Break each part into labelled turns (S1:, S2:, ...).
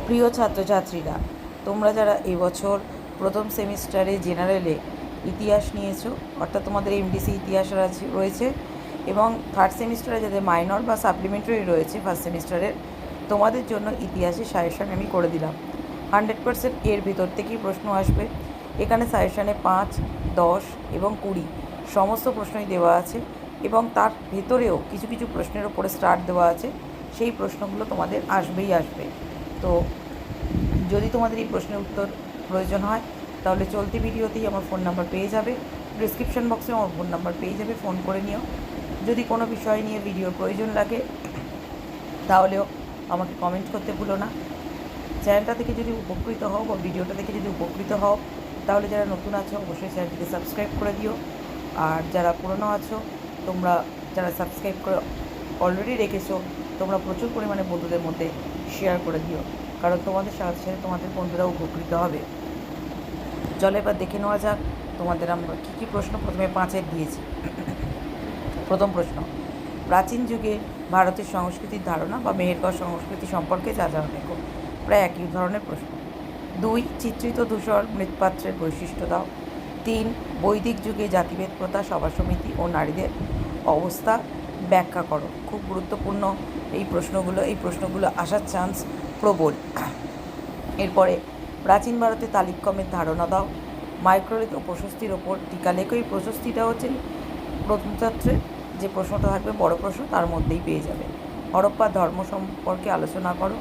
S1: প্রিয় ছাত্রছাত্রীরা, তোমরা যারা এবছর প্রথম সেমিস্টারে জেনারেলে ইতিহাস নিয়েছো, অর্থাৎ তোমাদের এমডিসি ইতিহাস রয়েছে, এবং থার্ড সেমিস্টারে যাদের মাইনর বা সাপ্লিমেন্টারি রয়েছে ফার্স্ট সেমিস্টারের, তোমাদের জন্য ইতিহাসের সাজেশন আমি করে দিলাম। 100% এর ভিতর থেকেই প্রশ্ন আসবে। এখানে সাজেশানে 5, 10 এবং 20 সমস্ত প্রশ্নই দেওয়া আছে, এবং তার ভেতরেও কিছু কিছু প্রশ্নের ওপরে স্টার্ট দেওয়া আছে। সেই প্রশ্নগুলো তোমাদের আসবেই আসবে। তো যদি তোমাদের এই প্রশ্নের উত্তর প্রয়োজন হয়, তাহলে চলতি ভিডিওতেই আমার ফোন নাম্বার পেয়ে যাবে, ডিসক্রিপশন বক্সে আমার ফোন নাম্বার পেয়ে যাবে, ফোন করে নিও। যদি কোনো বিষয় নিয়ে ভিডিওর প্রয়োজন লাগে, তাহলেও আমাকে কমেন্ট করতে ভুলো না। চ্যানেলটা থেকে যদি উপকৃত হও বা ভিডিওটা থেকে যদি উপকৃত হও, তাহলে যারা নতুন আছো অবশ্যই চ্যানেলটিকে সাবস্ক্রাইব করে দিও। আর যারা পুরনো আছো, তোমরা যারা সাবস্ক্রাইব করে অলরেডি রেখেছো, তোমরা প্রচুর পরিমাণে বন্ধুদের মধ্যে শেয়ার করে দিও, কারণ তোমাদের সাথে সাথে তোমাদের বন্ধুরাও উপকৃত হবে। চলো এবার দেখে নেওয়া যাক তোমাদের আমরা কী কী প্রশ্ন প্রথমে 5-এর দিয়েছি। প্রথম প্রশ্ন, প্রাচীন যুগে ভারতের সংস্কৃতির ধারণা বা মেহেরগড় সংস্কৃতি সম্পর্কে যা জানা লেখো। প্রায় একই ধরনের প্রশ্ন। 2, চিত্রিত ধূসর মৃৎপাত্রের বৈশিষ্ট্য দাও। 3, বৈদিক যুগে জাতিভেদ প্রথা, সভা সমিতি ও নারীদের অবস্থা ব্যাখ্যা করো। খুব গুরুত্বপূর্ণ এই প্রশ্নগুলো আসার চান্স প্রবল। এরপরে, প্রাচীন ভারতে তালিক্রমের ধারণা দাও। মাইক্রোলিথ ও প্রশস্তির ওপর টিকা লেখো। এই প্রশস্তিটা হচ্ছে প্রত্নতত্ত্বের যে প্রশ্নটা থাকবে বড় প্রশ্ন, তার মধ্যেই পেয়ে যাবে। হরপ্পা ধর্ম সম্পর্কে আলোচনা করো।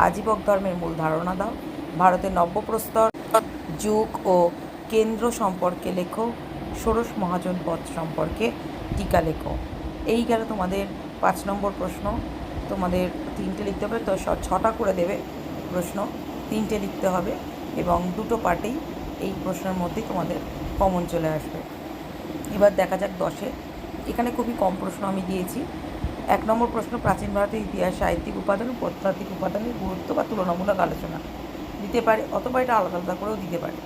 S1: আজীবক ধর্মের মূল ধারণা দাও। ভারতের নব্যপ্রস্তর যুগ ও কেন্দ্র সম্পর্কে লেখো। ষোড়শ মহাজন পথ সম্পর্কে টিকা লেখো। এই গেল তোমাদের 5 নম্বর প্রশ্ন। তোমাদের 3টে লিখতে হবে, তো 6টা করে দেবে প্রশ্ন, 3টে লিখতে হবে, এবং 2টো পার্টেই এই প্রশ্নের মধ্যেই তোমাদের কমন চলে আসবে। এবার দেখা যাক 10-এ। এখানে খুবই কম প্রশ্ন আমি দিয়েছি। 1 নম্বর প্রশ্ন, প্রাচীন ভারতের ইতিহাস, সাহিত্যিক উপাদান ও প্রত্নতাত্ত্বিক উপাদানের গুরুত্ব বা তুলনামূলক আলোচনা দিতে পারে, অথবা এটা আলাদা আলাদা করেও দিতে পারে।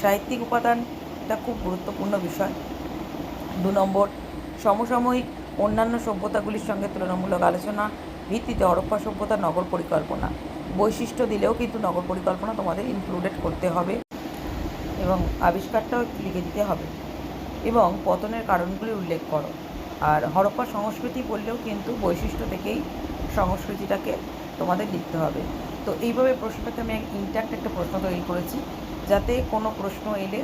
S1: সাহিত্যিক উপাদানটা খুব গুরুত্বপূর্ণ বিষয়। 2 নম্বর, সমসাময়িক অন্যান্য সভ্যতাগুলির সঙ্গে তুলনামূলক আলোচনা ভিত্তিতে হরপ্পা সভ্যতার নগর পরিকল্পনা বৈশিষ্ট্য দিলেও কিন্তু নগর পরিকল্পনা তোমাদের ইনক্লুডেড করতে হবে, এবং আবিষ্কারটাও একটু লিখে দিতে হবে, এবং পতনের কারণগুলি উল্লেখ করো। আর হরপ্পা সংস্কৃতি বললেও কিন্তু বৈশিষ্ট্য থেকেই সংস্কৃতিটাকে তোমাদের লিখতে হবে। তো এইভাবে প্রশ্নটাকে আমি ইনট্যাক্ট একটা প্রশ্ন তৈরি করেছি, যাতে কোনো প্রশ্ন এলে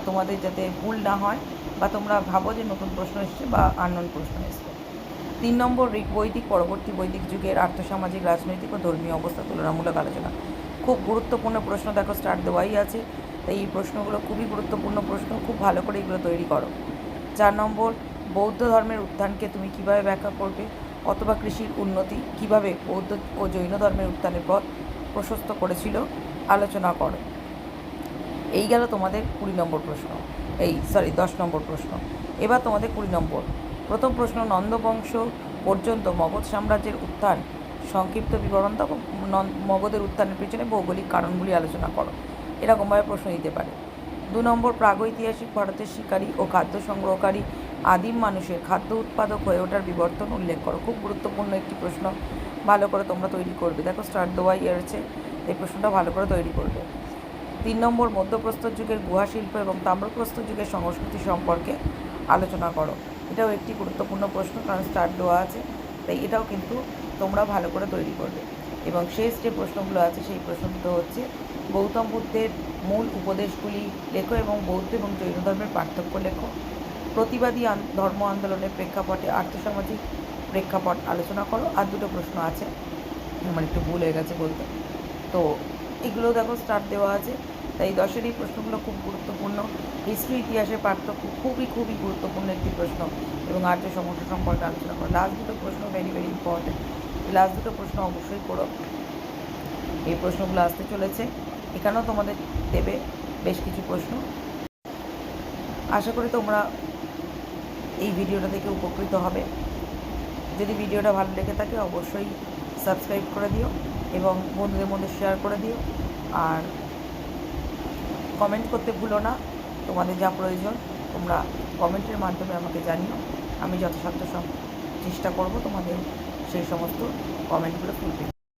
S1: তোমাদের যাতে ভুল না হয়, বা তোমরা ভাবো যে নতুন প্রশ্ন এসছে বা আননোন প্রশ্ন এসছে। 3 নম্বর, বৈদিক পরবর্তী বৈদিক যুগের আর্থসামাজিক, রাজনৈতিক ও ধর্মীয় অবস্থা তুলনামূলক আলোচনা। খুব গুরুত্বপূর্ণ প্রশ্ন, দেখো স্টার্ট দেওয়াই আছে, তাই এই প্রশ্নগুলো খুবই গুরুত্বপূর্ণ প্রশ্ন, খুব ভালো করে এগুলো তৈরি করো। 4 নম্বর, বৌদ্ধ ধর্মের উত্থানকে তুমি কীভাবে ব্যাখ্যা করবে, অথবা কৃষির উন্নতি কীভাবে বৌদ্ধ ও জৈন ধর্মের উত্থানের পর প্রশস্ত করেছিল, আলোচনা করো। এই গেল তোমাদের 20 নম্বর প্রশ্ন, 10 নম্বর প্রশ্ন। এবার তোমাদের 20 নম্বর। প্রথম প্রশ্ন, নন্দবংশ পর্যন্ত মগধ সাম্রাজ্যের উত্থান সংক্ষিপ্ত বিবরণ দাও। মগধের উত্থানের পেছনে ভৌগোলিক কারণগুলি আলোচনা করো। এরকমভাবে প্রশ্ন দিতে পারে। 2 নম্বর, প্রাগৈতিহাসিক ভারতের শিকারী ও খাদ্য সংগ্রহকারী আদিম মানুষের খাদ্য উৎপাদক হয়ে ওঠার বিবর্তন উল্লেখ করো। খুব গুরুত্বপূর্ণ একটি প্রশ্ন, ভালো করে তোমরা তৈরি করবে। দেখো স্টার্ট দেওয়াই আছে, এই প্রশ্নটা ভালো করে তৈরি করবে। 3 নম্বর, মধ্যপ্রস্তর যুগের গুহা শিল্প এবং তাম্রপ্রস্তর যুগের সংস্কৃতি সম্পর্কে আলোচনা করো। এটাও একটি গুরুত্বপূর্ণ প্রশ্ন, কারণ স্টার্ট দেওয়া আছে, তাই এটাও কিন্তু তোমরা ভালো করে তৈরি করবে। এবং শেষ যে প্রশ্নগুলো আছে সেই প্রশ্নগুলো হচ্ছে, গৌতম বুদ্ধের মূল উপদেশগুলি লেখো এবং বৌদ্ধ এবং জৈন ধর্মের পার্থক্য লেখো। প্রতিবাদী ধর্ম আন্দোলনের প্রেক্ষাপটে আর্থসামাজিক প্রেক্ষাপট আলোচনা করো। আর 2টো প্রশ্ন আছে, আমার একটু ভুল হয়ে গেছে বলতে। তো এগুলো দেখো স্টার্ট দেওয়া আছে, তাই 10-এর এই প্রশ্নগুলো খুব গুরুত্বপূর্ণ। হিস্ট্রি, ইতিহাসের পার্থক্য খুবই খুবই গুরুত্বপূর্ণ একটি প্রশ্ন, এবং আর্য সমস্যা সম্পর্কে আলোচনা করো। লাস্ট 2টো প্রশ্ন ভেরি ভেরি ইম্পর্টেন্ট, লাস্ট 2টো প্রশ্ন অবশ্যই করো। এই প্রশ্নগুলো আসতে চলেছে, এখানেও তোমাদের দেবে বেশ কিছু প্রশ্ন। আশা করি তোমরা এই ভিডিওটা থেকে উপকৃত হবে। যদি ভিডিওটা ভালো লেগে থাকে অবশ্যই সাবস্ক্রাইব করে দিও, এবং বন্ধুদের মধ্যে শেয়ার করে দিও। আর কমেন্ট করতে ভুলো না, তোমাদের যা প্রয়োজন তোমরা কমেন্টের মাধ্যমে আমাকে জানিও। আমি যথাসাধ্য চেষ্টা করব তোমাদের সেই সমস্ত কমেন্টগুলো ফুলফিল